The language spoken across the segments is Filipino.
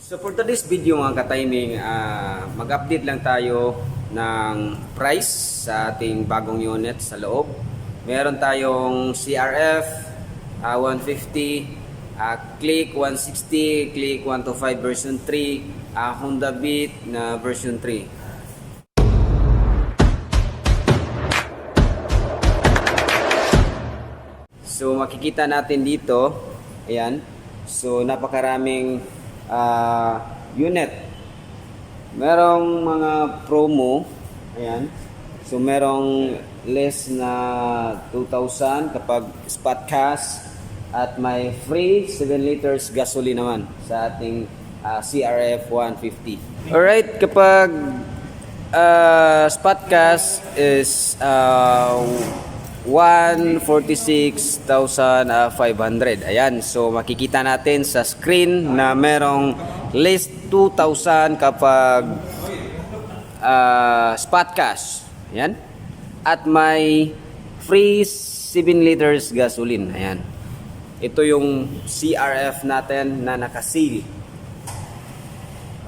So for today's video mga ka-timing, mag-update lang tayo ng price sa ating bagong unit sa loob. Meron tayong CRF 150, Click 160, Click 125 version 3, Honda Beat na version 3. So makikita natin dito, ayan. So napakaraming unit. Merong mga promo, ayan. So merong less na 2,000 kapag spot cash at may free 7 liters gasoline naman sa ating CRF 150. Alright, kapag spot cash is 146,500. Ayan, so makikita natin sa screen na merong list 2,000 kapag spot cash. Ayan. At may free 7 liters gasoline. Ayan. Ito yung CRF natin na nakasil.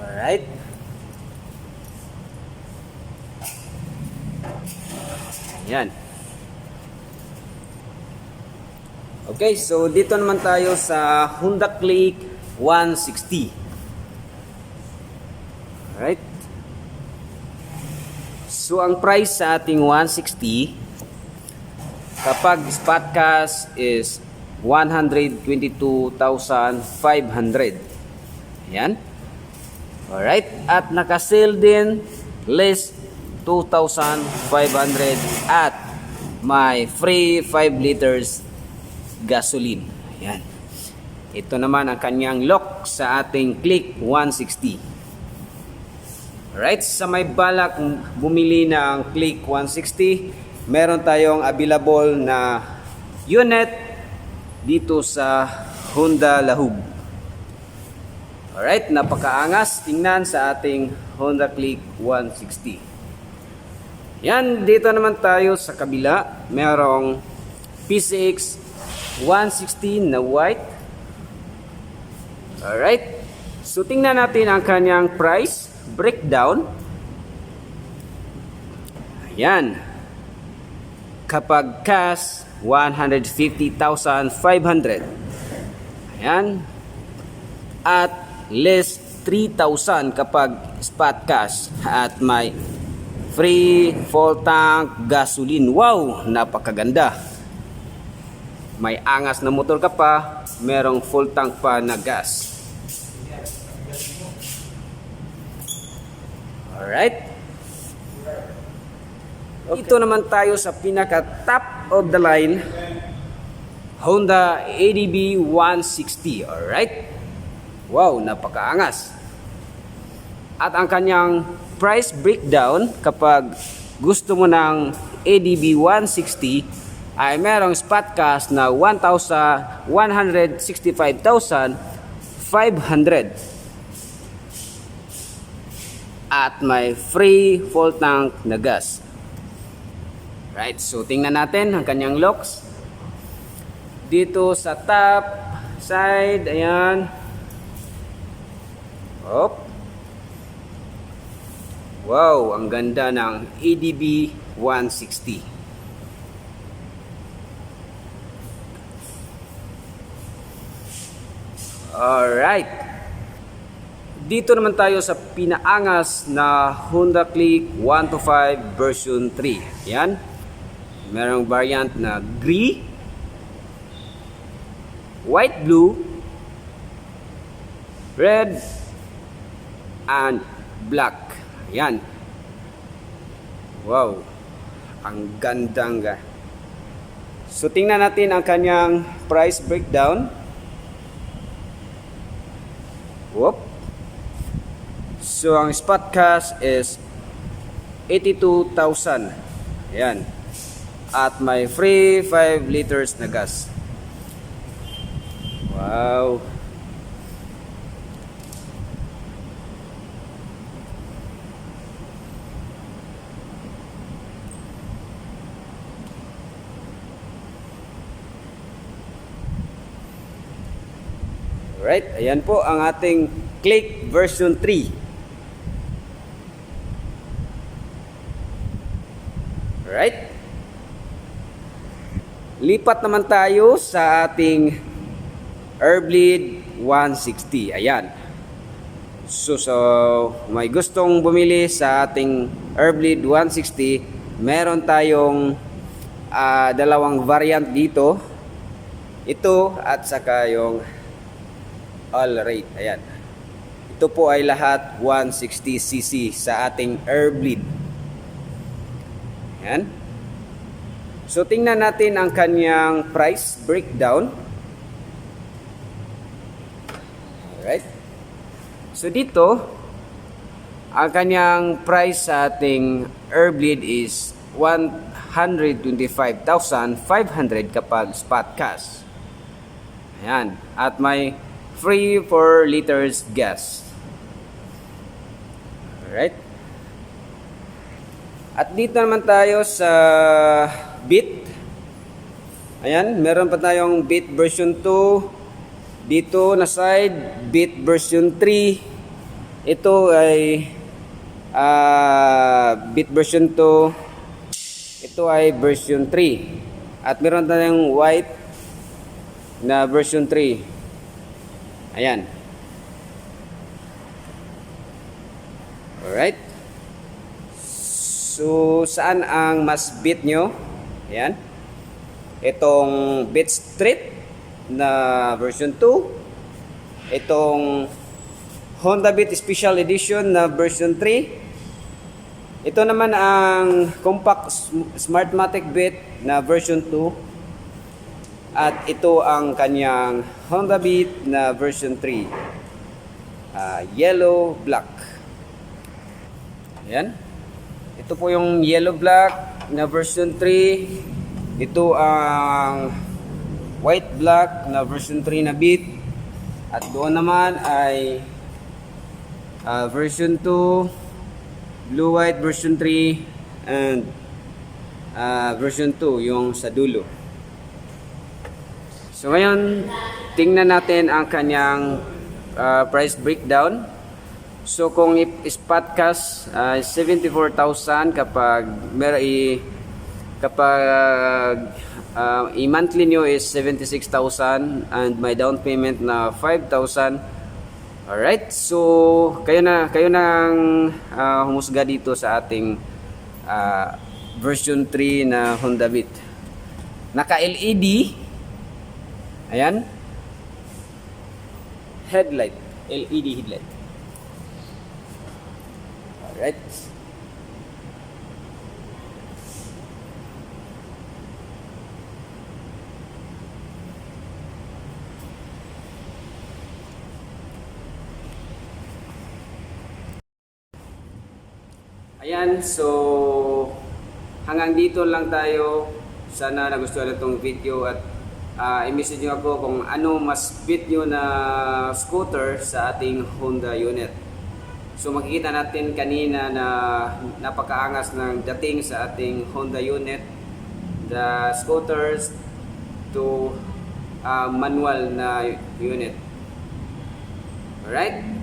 Alright. Ayan. Okay, so dito naman tayo sa Honda Click 160. Alright. So ang price sa ating 160 kapag spot cash is 122,500. Ayan. Alright. At naka-sale din list 2,500 at may free 5 liters gasoline. Ayan. Ito naman ang kanyang lock sa ating Click 160. Alright, sa may balak bumili ng Click 160, meron tayong available na unit dito sa Honda Lahub. Alright, napakaangas tingnan sa ating Honda Click 160. Yan, dito naman tayo sa kabila. Merong PCX 160 na white. Alright. So tingnan natin ang kanyang price breakdown. Ayan. Kapag cash 150,500. Ayan. At less 3,000 kapag spot cash at may free full tank gasoline. Wow, napakaganda. May angas na motor ka pa, merong full tank pa na gas. Alright. Ito naman tayo sa pinaka top of the line Honda ADB 160. Alright. Wow, napakaangas. At ang kanyang price breakdown kapag gusto mo ng ADB 160 ay merong spot cash na 165,500 at may free full tank na gas. Right, so tingnan natin ang kanyang locks. Dito sa top side, ayan. Hop. Wow, ang ganda ng ADB 160. Alright. Dito naman tayo sa pinaangas na Honda Click 125 version 3. Yan. Merong variant na gray, white blue, red, and black. Yan. Wow. Ang gandang ga. So tingnan natin ang kanyang price breakdown. Whoop. So ang spot cash is 82,000. Ayan. At may free 5 liters na gas. Wow. Alright, ayan po ang ating Click version 3. Alright? Lipat naman tayo sa ating Airblade 160. Ayan. So may gustong bumili sa ating Airblade 160, meron tayong dalawang variant dito. Ito at saka yung all rate. Ayan. Ito po ay lahat 160cc sa ating Airblade. Ayan. So tingnan natin ang kanyang price breakdown. Alright. So dito, ang kanyang price sa ating Airblade is 125,500 kapag spot cash. Ayan. At may free 4 liters gas. Alright. At dito naman tayo sa Beat. Ayan, meron pa tayong Beat version 2. Dito na side, Beat version 3. Ito ay Beat version 2. Ito ay version 3. At meron tayong white na version 3. Ayan. Alright. So, saan ang mas beat nyo? Ayan. Itong Beat Street na version 2. Itong Honda Beat Special Edition na version 3. Ito naman ang Compact Smartmatic Beat na version 2. At ito ang kanyang Honda Beat na version 3. Yellow Black. Ayan. Ito po yung yellow black na version 3. Ito ang white black na version 3 na Beat. At doon naman ay version 2, blue white version 3, and version 2 yung sa dulo. So ngayon, tingnan natin ang kanyang price breakdown. So kung spot cash 74,000 kapag i-monthly nyo is 76,000 and may down payment na 5,000. Alright, so kayo nang humusga dito sa ating version 3 na Honda Beat. Naka LED. Ayan. Headlight, LED headlight. Alright. Ayan, so hanggang dito lang tayo. Sana nagustuhan itong video at i-message nyo ako kung ano mas fit nyo na scooter sa ating Honda unit. So makikita natin kanina na napakaangas ng dating sa ating Honda unit, the scooters to manual na unit. Alright?